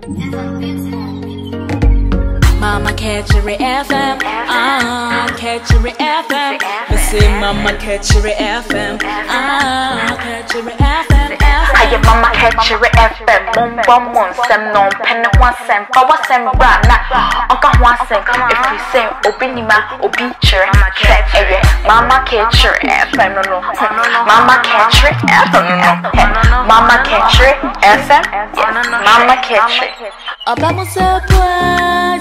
Mama catch your FM, catch your FM. Me say Mama catch your FM, catch your FM. Aye mama catch your FM, mum sem no pen one sem, power sem brana. Onka one sem, if we say obinima, obiture, say mama catch your FM, no, mama catch your FM, mama catch your FM, mama catch your. Abamo se bois,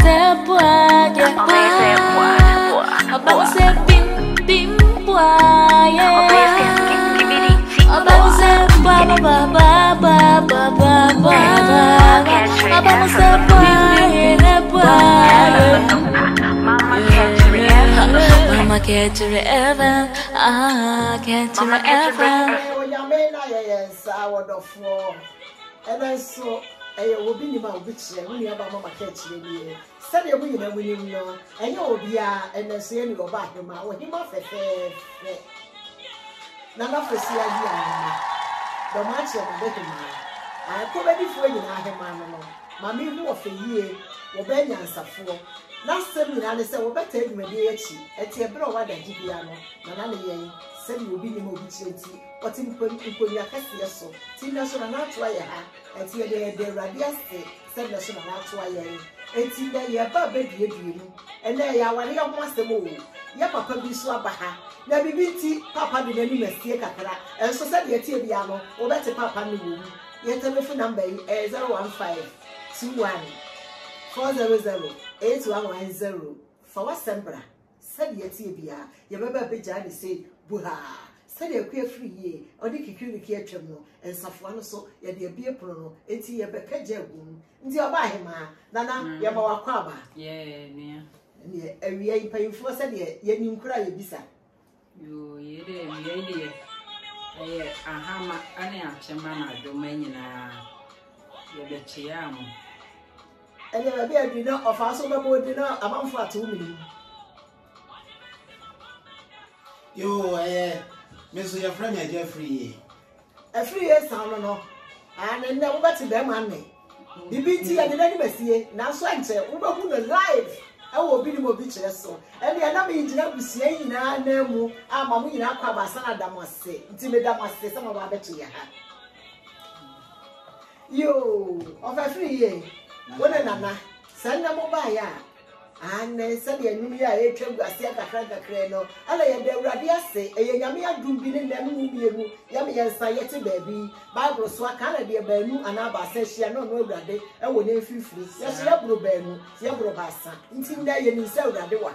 abamo se bim bois, abamo se ba abamo se Mama catch your FM, catch your FM. Yes, I would have four, and I saw. I will be about which when you have a mama catch me. Study a winner when you know, and you will be and then say you go back to my when you must have none of the CIA. The match of the better man. I come ready for you, I have my mama. Mammy, who of a year, or Benyan Safo. Last time I said, well, better than Medici, at your brother, Gibiano, Nanani, said you will be the mobility. But in Punya Cassiaso, Tina should not try a hat, and here the Radiaste, said National Try. And see that you have a baby dream, and there you are one of once the moon. Ya papa be swabaha. Now be beauty, papa did any mistake, and so said your Tibiano, or better papa knew. Your telephone number is 015-21-400-8110. For what sembra? Said your Tibia, your baby Bijani say, Buha. Said you queer free ye, or the Kiki Tremno, and Safwan so, ye dear beer prono, it's your Becca Jabun, into your by him, Nana, Yamawa Quaba. Yeah, near. And we ain't paying for said ye knew cry, Bisa. You, ye, dear. A hammer, any achamana, domain, ye chiam. And there will be a dinner of our sober dinner among for 2 million. Yo, Miss your friend Jeffrey. A 3 years, I don't know. And then never got to them money. The BT and the Nancy, now so I say, Uber live. I will be more bitches so. And the other engineer was saying, I know, I'm a winner, Cabasana Damasse, Timidamasse, some of our better. Yo, of a 3 year. What another? Send them over. And then said the Nuya, a trip, a theatre, a crano, and I had the Radiasse, a Yamia Dumbin in them, Yammy and Sayeti baby, Barbara Swakana, dear Benu, and Abba says she had no brother, and would name free. Yes, Yabro Benu, Yabro Bassa, inting there you sell that they were.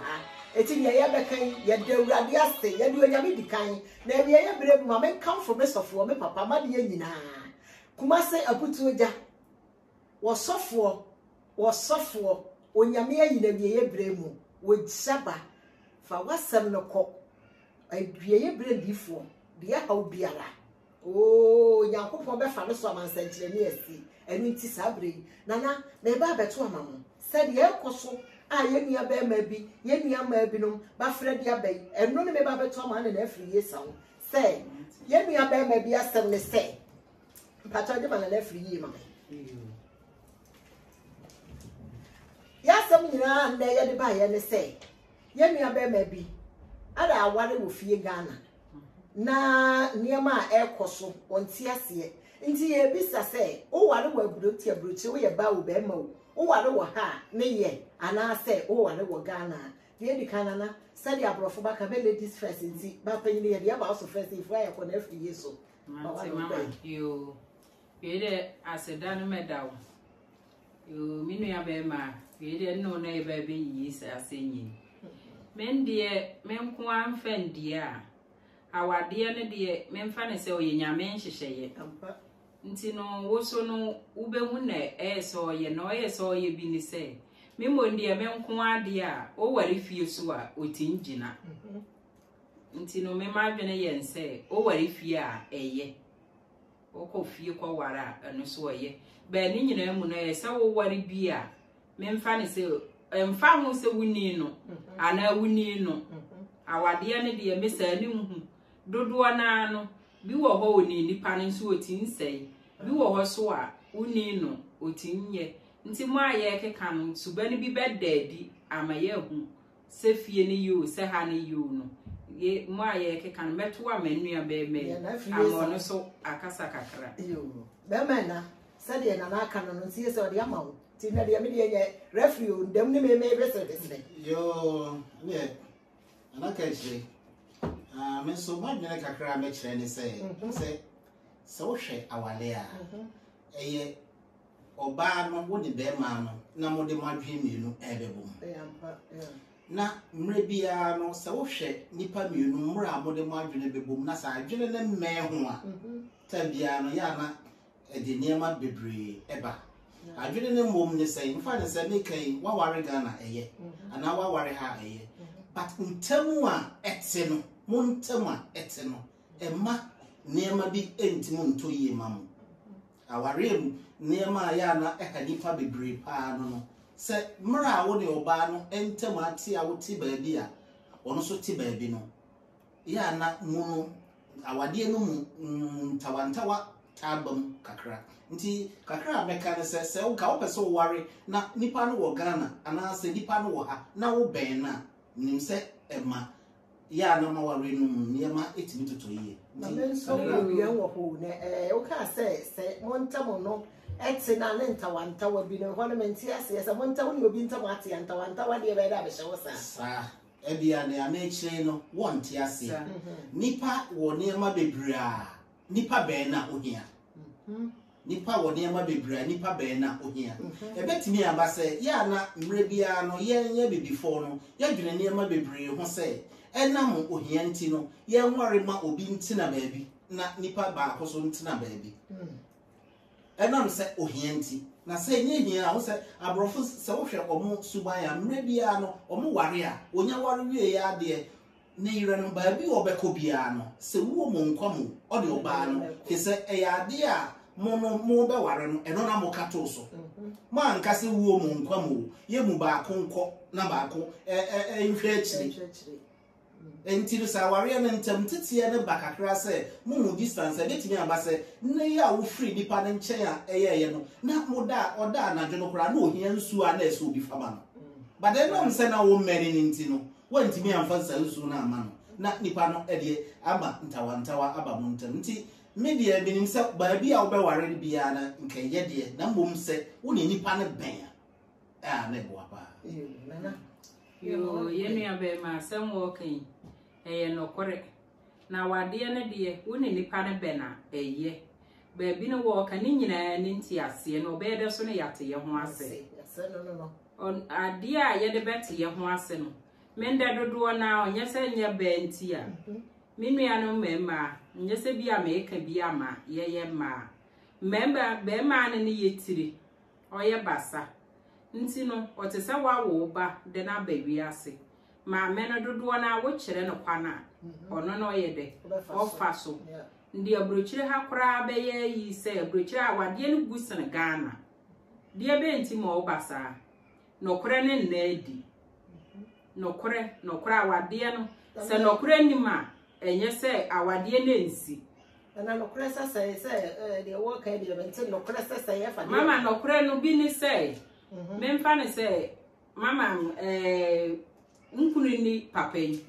It's in Yabaka, yet the Radiasse, yet you Yami the kind, never ever mamma come from Mr. Former Papa Madina. Kumase a put to a jack was software. Onyame ayina biye bremu wo saba fa wasam no kɔ abiye brendifo de hawo biara o yakopɔ be fa no so amansankyere ne asi enu nti sabre nana na eba beto amamo said ye ekoso a yenua be ma bi yenua ma binom ba frɛ dia bai enu ne me ba beto amana na afiri yesawo say yenua be ma bi asem ne say mpato de ma na afiri yi ma Yes, some and they had by and say, Yamia baby, Ada aware wo fie Ghana. Na near my air coso, on Tiasie, into ye bisa say, oh, what a word brutia brutal, we about Bemo, oh, what a ha, nay ye, and I say, oh, what a Ghana. The Eddie Canana, study abroad for back a ladies first in see, but penny the about first if I upon every year so. You did as a done medal. You mean your bema. We didn't know neighbor be years as singing. Men dear, men quan fen dear. Our dear, men fanny so in your men she say. Ntino, also no ube wune, so ye no, so ye been say. Mimo dear men quan dear, oh, what if you saw, utin gina. Ntino, me margin yen say, oh, what if ya, ye. Oko few wara, and so ye. Benin, you know, so worry beer. Men fanny say, found say we need no, and I we need no. Our dear, Miss Elum, Doduanano, be were holding the panning so tin say, be were so, we need no, utin ye, nti mo aye keka no subani bi bedadi amaye hu se fie ni yo se ha ni yo no ye mo aye keka no meto amannua be me amono so akasa kakra yo be na sade na aka no nti se ode amawo ti na de me de referee ndam ni me be se de yo ne anaka chi me so ma dwene kakra me kire ni se wo hwe awale a eye oba no wo de be ma no na mo de mo adwe mienu ebebom na mre bia no se wo hwe nipa mienu mra mo de mo adwene bebom na sa adwene ne me ho a ta bia no ya na de niema bebre eba adwene ne mom ne se mfa ne se me kan wa ware Ghana eye ana wa ware ha eye but ntamu a ete no mo ntamu a ete no emma niema bi entimu nto yie mamu aware niema ya na eka nipa bebre pa no se mra wo ne oba no entamu ate a wo ti baabi a ono so ti baabi no ya na mu awade no mu tawantawa tabam kakra nti kakra meka ne se wo ka wo pese wo ware na nipa no wo Ghana ana se nipa no wo ha na wo ben na nim se ema ya na ma ware no niema etimi toto yie na men so we wo ho ne wo ka se montamu no etse na ne ntawantawa bi no hwana menti ase se montamu ni obi ntamu ate ntawantawa de be da be hye wo sa ebia ne amechire no wonte ase nipa wo niema bebrea nipa ben na ohia nipa wo niema bebrea nipa ben na ohia ebetimi aba se ya na mre bia no ye before no ya dwene niema bebree ho se enam ohia nti no ye nware ma obi ntina baabi na nipa ba akoso ntina baabi enam se ohia nti na se nye hia ho se abrofo se wo hwe omo suban ya mre bia no omo ware a onya ware wie ya de ne yire no baabi obeko bia no se wo mo nkwam o de oba no ke se eya de a mo be ware no eno na mo kato so ma nka se wo mo nkwam ye mu ba konko na ba ko nhwe achiri enti sa ware na ntam tetie ne bakakra se mu distance betimi aba se ne ya wo free nipa ne nchen a eye no na moda oda na dwono kra na ohia nsu a na eso obi fama no but then no se na wo mmeri ni nti no wantimi amfa sa nsu na ama no na nipa no ede aba ntawantawa aba mu ntam nti media binim se baabi a wo be ware bia na nkeye de na mbom se wo ne nipa ne ben a na bo apa yo yenu ya be ma sam wo kan no kore na wade ne de wo ne nipa ne be na eye baabi ne wo kan ni nyina ne nti ase no be de so ne yate ye ho ase no on ade a ye de bete ye ho ase no mende dodo na onye se nye be nti a minua no mema nye se bia me ka bia ma ye ma memba be ma ne ye tiri oye basa nti no otese wa wo ba de na ba wi ase ma me no dodo na wo kire no kwana ono no ye de ofa so ndi abrochire ha kora be ye yi se abrochire awade no gusen Ghana de be nti ma wo basa no kore ne na edi no kore awade no se no kore ni ma enye se awade na nsi na no kore se de wo ka de bente no kore se ye fa mama no kore no bi ni se memfa ne se mama nkunu ni papai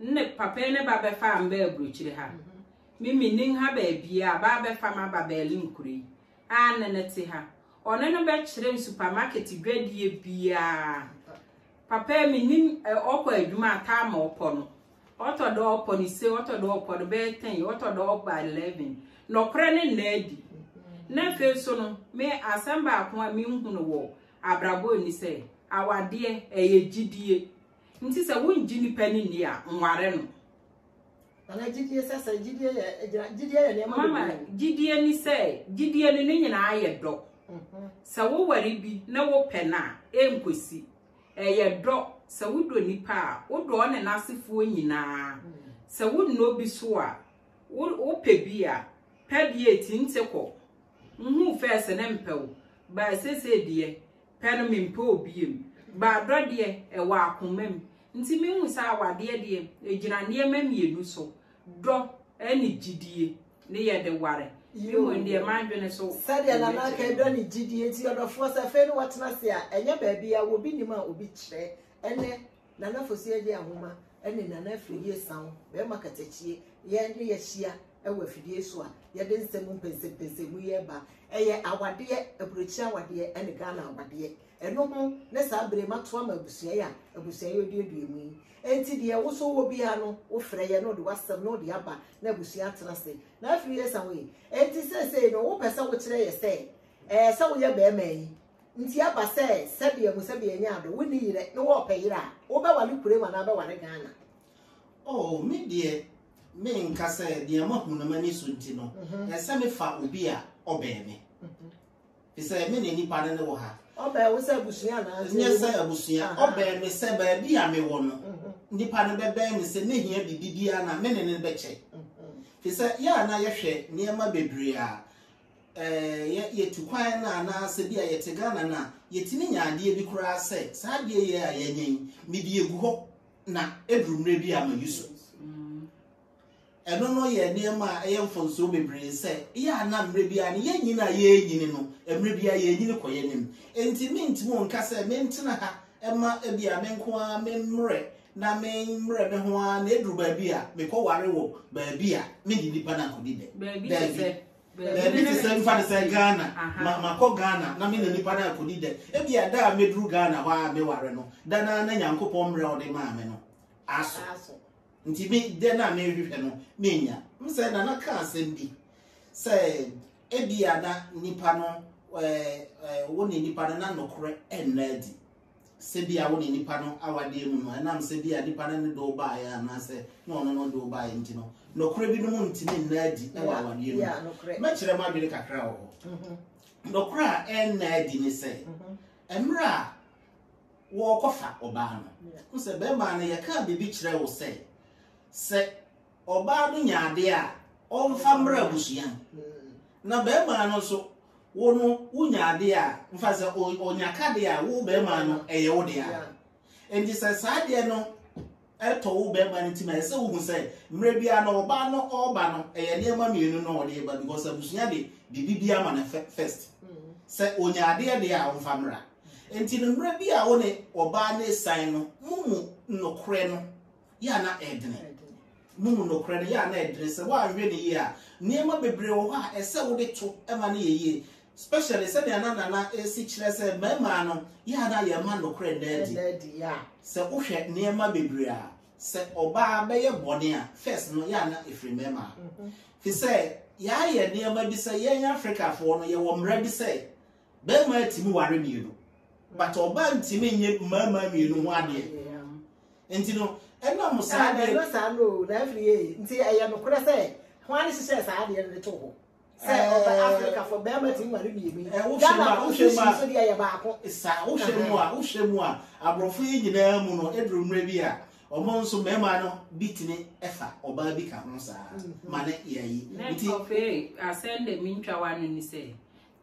ne papai ne ba be fa mba abrochire ha mimi nin ha ba bia ba be fa ma ba beli nkuri a ne ne ti ha one no be kire supermarket dwadie bia papai mi nin okọ adwuma ta ma okọ no otodo okọ ni se otodo okọ do be 10 otodo okọ 11 no kre ne na adi na fe so no me asamba akwa mi nhunu wo abrabo ni se awade gidie nti se wonji ni pani ni a nware no ana gidie sasa gidie ya ne mama gidie ni se gidie ni nyina aye do se wo wari bi na wo pena enkosi eye do se wo do nipa wo do ne nasefo nyina se wo no bi so a wo pe bi a pe bi etinte ko nhu fese ne mpew ba sese die pen mi mpe obiem ba do de e wa akomam nti mi hu sa awade de ejina ne mamienu so do ani gidie ne ye de ware You in the mind when so said ya na ka do ni gidi enti odofo se fe no watena se a enye ba bia wo bi nima obi kire ene na na fosi agi ahoma ene na na afidie san be makatachie ye ne ye hia ewa afidie so a ye de nsem mpensepense mu ye ba eye awade aburochi awade ene Ghana awade eno ho ne sa bere mato ama abusua ya odiedu emu enti de wo so wo bia no wo frɛ ye no de wasam no de aba na abusua atena se na afidie san we enti se no wo pesa wo kire ye se se wo ye be mai nti aba se sebia mu sebia nya ado woni yire no wo peyira wo be wale kure ma na be wale Ghana oh me de me nka se de amahu na mani so nti no se me fa obi a obeme se me ne nipa ne wo ha obe wo se abusua na nye se abusua obeme se ba bia me wo no nipa ne bebe me se ne hia bibibia na me ne be che se ya na ye hwe niema bebre a ye tukwan na se bia ye te Ghana na ye tini nyaade bi kura se sa de ye a ye nyen me bi egu ho na edrumre bi a ma yuso eno no ye niema ye mfonso bebre se ya na mre bi a ne ye nyina ye nyini no emre bi a ye nyini koye nim enti mintimu nka se mentina ha ema bia menko a memre na memre me ho a na edru ba bi a me ko ware wo ba bi a me di nipa na kodi de Baby to send for the Ghana, Mako Ghana, na me nipa na kodi de. Ebi ada medru Ghana wa me ware no. Dana na Nyankopon mre o de ma me no. Aso. Nti me de na me hwehwe no, menya. Mse na na ka asem bi. Se ebi ada nipa no woni nipa na nokore enadi. Se bia woni nipa no awade mu no. Na mse bia nipa na ne do ba ya na se no do ba nti no. Nokore bi no mu ntimi nnadi e wa awade mu. Ma kire ma dwene kakra wo. Nokore a enadi ni se. Emra wo kofa oba no. Ku se be ma na ye ka bibi kire wo se oba no nyaade a onfa mra busuan. Na be ma no so wo no unyaade a mfa se onyakade a wo be ma no eye wo de a. Endi se saade no eto wo be ma ntima se wo hu se mre bia no oba no eye niema mienu no ode ba because abusuan de bibia ma na first. Se onyaade de a onfa mra. Enti no mre bia wo ne oba na san no mumu nokre no ya na edene. Mumu nokre no ya na edene se wa hwe ne ye a niema bebre wo ha ese wo de to ema na ye especially se na na esi kire se mema no ya na ye ma nokre dedi ya se wo hwe niema bebre a se oba be ye bone a first no ya na efri mema fi se ya ye niema bi se ye Africa fo no ye wo mra bi se be ma timi ware mienu but oba ntimi nye mama mienu ho ade enti no ena mo sa de no sa no na afri nti eye no kure se hwan se se sa de ne to ho se oba Africa for be ma timi ware mienu wo shema so de eye ba ko sa wo shemu a abrofo yi nyina mu no edru mra bi a omo nso mema no bitini efa oba bi ka ho sa mane yayi nti ofe asende mintwa wanu ni se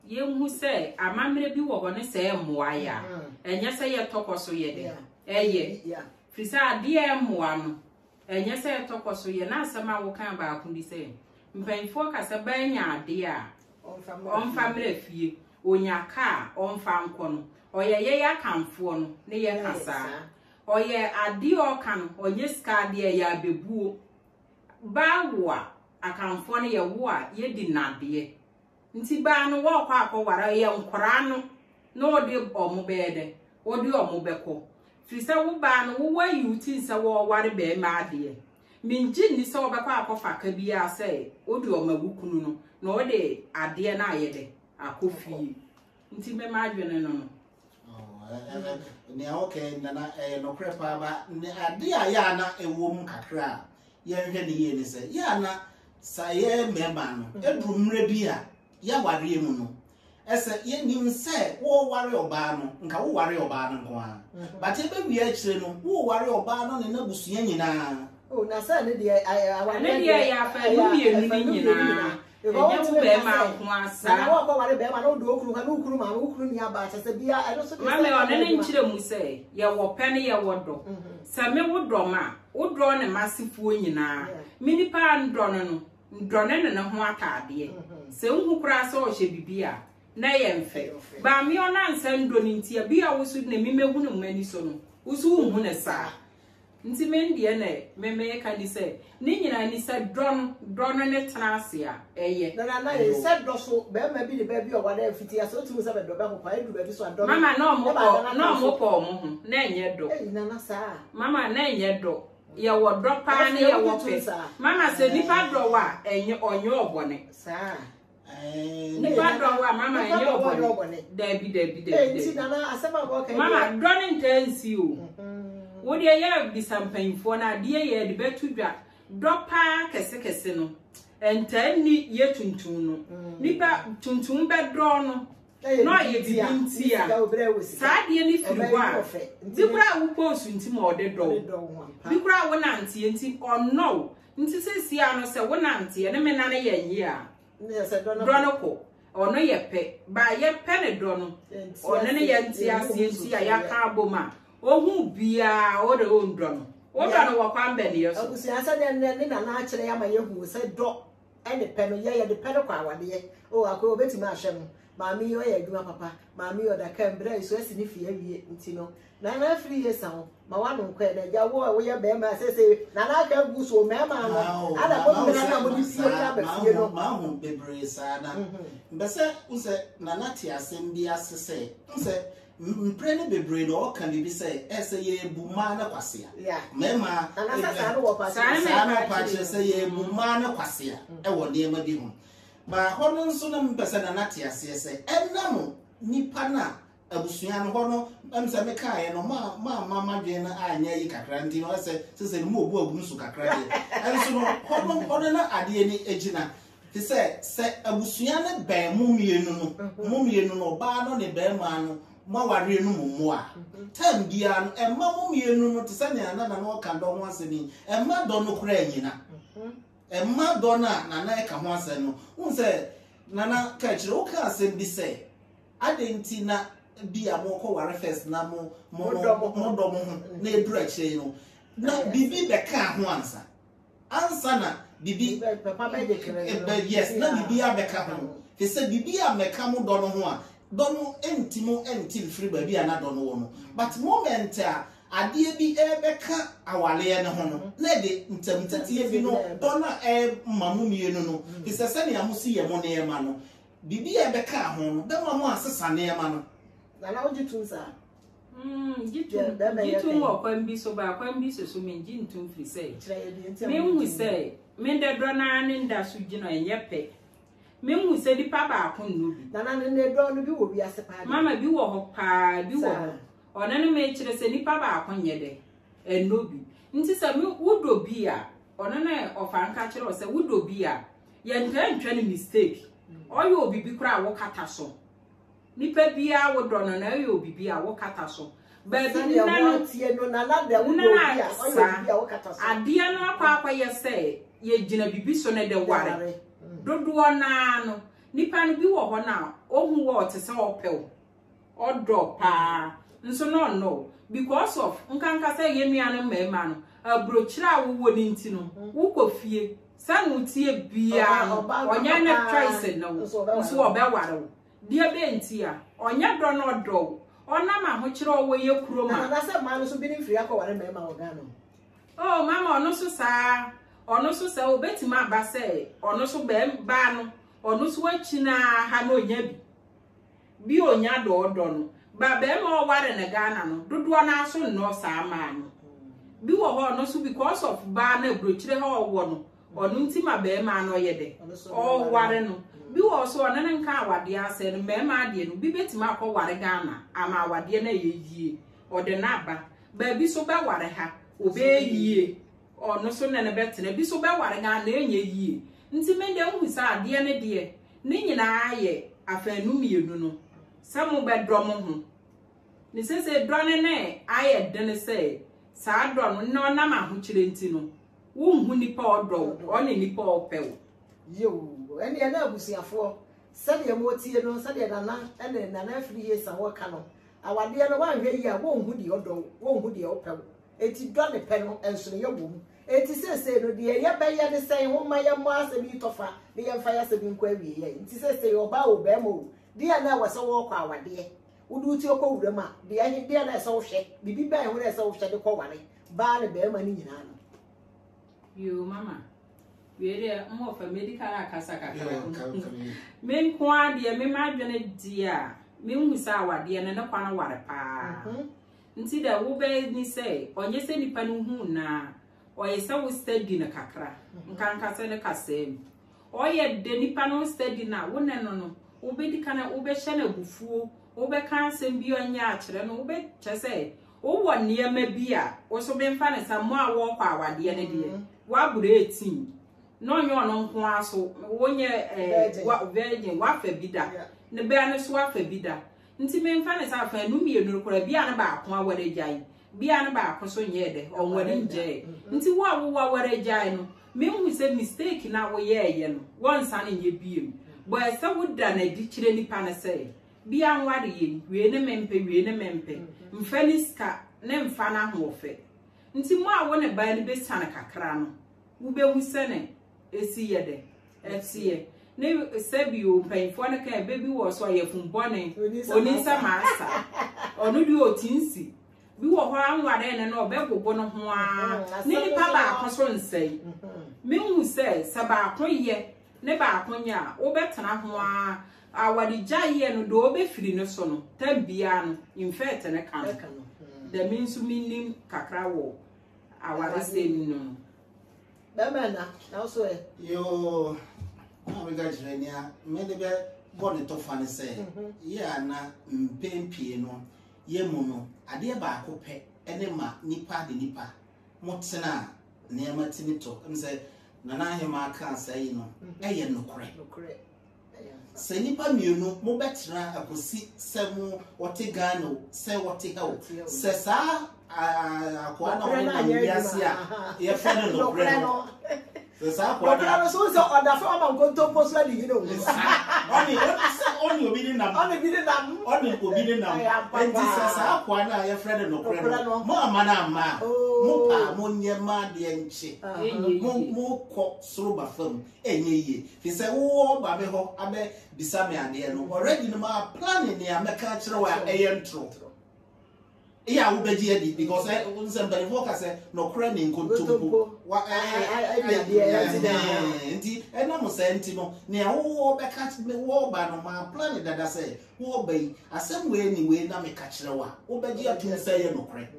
ye hu se amamre bi wo ne se emmoa ya enye se ye tokoso ye de eye frisa ade emmoa no enye se ye tokoso ye na asema wo kan ba akundi se mpanfo ka se banya ade a onfa mre fie onyaka onfa nko no oye ye ya kanfo no ne ye kasa oye ade o kan onye ska de ya bebuo ba wo a akanfo ne ye wo a ye di nade nti ba no wo kwa akọwara ye nkora no na odi omo bede odi omo beko frisa wo ba no wo wayi uti nsa wo ware be ma ade minji ni se wo bekwa akọfa ka bia se odi omagukunu no na odi ade na ayede akofie nti me ma adwene no no ne okay na no krepa ba ne ade a ya na ewom kakra ye hwe ne ye ne se ya na sa ye mema no edru mre bi a ya ware mu no ese ye nim se wo ware oba no nka wo ware oba no nko a but ebe wi a kire no wo ware oba no ne na busua nyina o na sa ne de aware ne de ya fa no mienu ni nyina enye tu be ma nko asa na wo ko ware be ma no do okuru ha no okuru ma okuru ni aba se bia I don't so ma me one ne nkire mu se ye wo pe ne ye wo do se me wo do ma wo do ne masifuo nyina mini pa ndo no ndrone ne ho atade se nhu kura se o hye bibia na ye mfe ba mi ona nsando ni ntia bia wusu ne mimehu ne mani so no wusu hu ne sa nti mendie ne meme ka di se ni nyina ni se dron ne transe a eye na ye se do so be ma bi ne ba bi o wada fiti ya so tu se be do be ko pa edu ba bi so adon mama no mo po mo hu na enye do na na sa mama na enye do ye wo do pa ne ye wo pe mama se nipa do wa enye onye obone sa nipa do wa mama enye obone dabi nti na na asema ko ka mama dron intensi o wo de ye bisampanfo na de ye de betudwa dopa kese no entani ye tuntun no nipa tuntun be dro no no ye bibinti a sa de ni firi wa bikura wo post nti mo de do bikura wo nantie nti onno nti sesia no se wo nantie ne me na ne ye nyi a dro no ko ono ye pe ba ye pe ne dro no ono ne ye nti asie a ya ka aboma ohu bia o de ondro no o da no wakwa mbe ne yeso abusia sa ne na na akire ya ma yehu se do ene pe no ye de pe no kwa wade ye o akọ obetima ahwem maami yo ye aduma papa maami yo da kan bra iso asi ni fie wie nti no na na free ye san ma wa no kwa da ja wo ye be ma se na na ka gu so me ma no ala ko me na mo di fie ka ba fie no ma hu bebre sa na mbese unse na na ti asem bi asese unse mpre ne bebre no kan bi se ese ye buma na kwase ya mema na na sa no wo pa sa no pa se ye buma na kwase ya e wo ne ma bi hu ba hono nso na mpese na na ti asese enam nipa na abusua no hono amse me kae no ma dwe na anya yi kakra ndi no se no mo obu agu nso kakra de enso no hono na ade ni ejina ti se abusua na ban mu mienu no ba no ne ban ma no ma ware no mu a tam bia no emma mu mienu no ti se ne na no ka ndo ho aseni emma do no kura anyina emma do na e ka ho ase no unse nana ka kire o ka asem bi se adenti na bia mo ko ware first na mo do mo na edura kire no na bibi be ka ho ansa na bibi papa be de kire yes na bibi abeka ho fi se bibi ameka mo do no ho a do no entil free ba bia na do no wo no but moment a ade bi ebeka awale ne ho no na de ntamtatie bi no do na mamu mienu no fi se se ne amusi ye mo ne ema no bibi ebeka ho no be mo asesa ne ema no na oji tunsa gitu wo kwambi so ba kwambi so menji ntum free say me hu say me de do na ne nda so gino enyepe me hu say di pa ba akon no bi na ne do no bi wo bi ase pa mama bi wo ho pa bi wo ho ona ne me kire say ni pa ba akon ye de eno bi nti say me wudo bi a ona na ofa nka kire o say wudo bi a ye ntwa ni mistake oyo obi bi kura wo kata so nipa bia wo do no na oyo obi bi a wo kata so ba bi na no tie no na la de wo do bi a oyo bi a wo kata so ade no akwa ye say ye gina bibi so na de ware dodo na no nipa no bi wo ho na ohu wo te se opew odo pa nso no because of nkanka say ye nua no mema no abrochira wo ni nti no wo kofie sanu tie bia onya na choice no nso wo be ware wo dia be nti a onya do no do ona ma ho kire wo ye kuro ma na say ma no so bi ni free akọ ware mema wo ga no oh mama ono so sa obetima ba say ono so be ba no ono so achi na ha no onya bi onya do no ba be ma o ware na Ghana no dodo na so no sa ma no bi wo ho ono so because of ba na brochire ha owo no ono ntima be ma no ye de o ware no bi wo so ono nka awade ase no me ma ade no bi betima akọ ware Ghana ama awade na ye yie o de na ba bi so be ware ha obe yie ono so na betena bi so be ware Ghana enye yie nti me de hu sa ade ne de ni nyina aye afanu mienu no samu be drom ho ni se drone ne aye de ne se sa drone no na ma ho kire nti no wo hu nipa odo oni nipa opew yo ene na abusiafo sade mo tie no sade na ene na free ye sa wo ka no awade no wa hwe yi a wo hu di odo wo hu di opew eti do ne pe no enso ye wo mu eti sese no de ya ba ya de say ho ma ya mo asabi tofa de ya fa ya asabi nkwa wi ya nti sese oba o be mo de ya na wasa wo kwa awade udu ti okọ wura ma de ya de ya na so hwe bibi ba ho na so hwe de ko ware ba ne be ma ni nyina no yo mama we dey mo fa medical akasa kakra men kwa de me ma dwene dia me hu sa awade ne ne kwa na ware pa nti da wo be ni say onye se nipa no hu na oye se wo study na kakra nkanka se ne kasem oye de nipa no study na wo ne no wo be di kana wo be hye na bufuo wo be kan asem bi onye a kire no wo be chese wo wo niema bi a wo so be mfa ne samo a wo kwa awade ne de wa buru 18 no nyo no nko aso wo nye wa virgin wa fa bida ne be ane so wa fa bida nti me mfa ne sa fa nu mienu kora bia ne ba ako aware jai bia ne ba ako so nye de onware nje nti wo awo aware jai no me hu se mistake na wo ye no wonsa ne nye biem bo ese wo da na di kire nipa ne se bia nware ye we ne mempe mfa ni ska ne mfa na hofe nti mo awo ne ba ne be sana kakra no wo be hu se ne esi ye de fcie ne sebi o mpainfo ne ka bebi wo so ayefun bone oni sa maasa onu di otinsi bi wo ho anware ne no obegogo no ho a ne nipa ba akoso nsai me hu se ba akoye ne ba akonya wo betena ho a awade jaye no do obefiri ne so no tambia no infect ne kan da minsu minim kakra wo awade se no bemana na so yo na we ga jirenia me de be body to fa ne say ya na mpempie no ye mu no ade ba akopɛ ene ma nipa de nipa motena na ya matini to nse na na ahema aka sai no eye nokore se nipa mienu mo betena akosi semu wote gano se wote hawo se sa akwa na wo na wiase a ye fa no nokore no sa kwa na so so oda fa ma nkonto posla di no oni obi ni nam enti sa kwa na ye friend no kore mo amana ama mo pa mo nyema de enche mo ko soro ba fam enye ye fi se wo ba be ho abe bisame ade no already no ma plan ni ameka kire wa eyentro iya wo beji edi because somebody focus no kore ni nkontompo wa enti ena mo senti no ne wo be ka me wo ba no ma plan dada say wo ba yi asem we ni we na me ka kire wa wo beji atum say ye no kore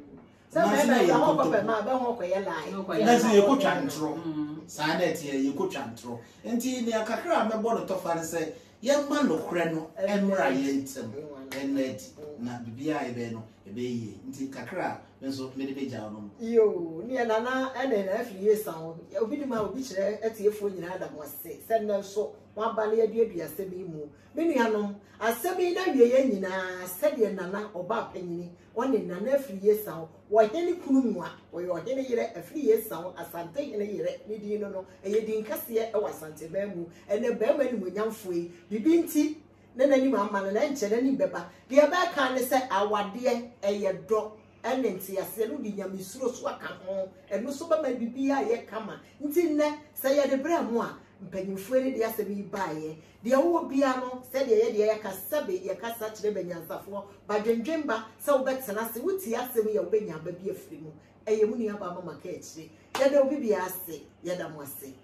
na me ya ho papa ma be ho ko ye lai na se ye ko twantro sa na tie ye ko twantro enti ne akakra me bo no to fa ne say ye ma no kore no emra ye ntem enedi na bibia ebe no ebe ye nti kakra benso me de beja no yo ni na ene na afiri ye san obi di ma obi kire etiefo nyina da mo se se na so wa ba le aduadua se bi mu me nuanom asebi na wie ye nyina se de nana oba panyini woni nana afiri ye san wo hene kunu mu a wo yo hene yire afiri ye san asante hene yire ni di no eye din kase e wasante ba mu ene ba ma ni monyamfo bibi nti na nani mama na nche na ni beba de ba ka ne se awade eye do ene nti ase no di nyamesuro so aka ho eno so ba ma bibia ye kama nti ne se ye de bra mu a mpanyimfo ne de ase bi baaye de wo bia no se de ye ka sabe ye ka sa kire banyansafo ba dwendwemba se wo betena se wuti ase mu ye wo benya ba bi afiri mu eye mu ni aba mama ka ekire ye de obi bia ase ye da mo ase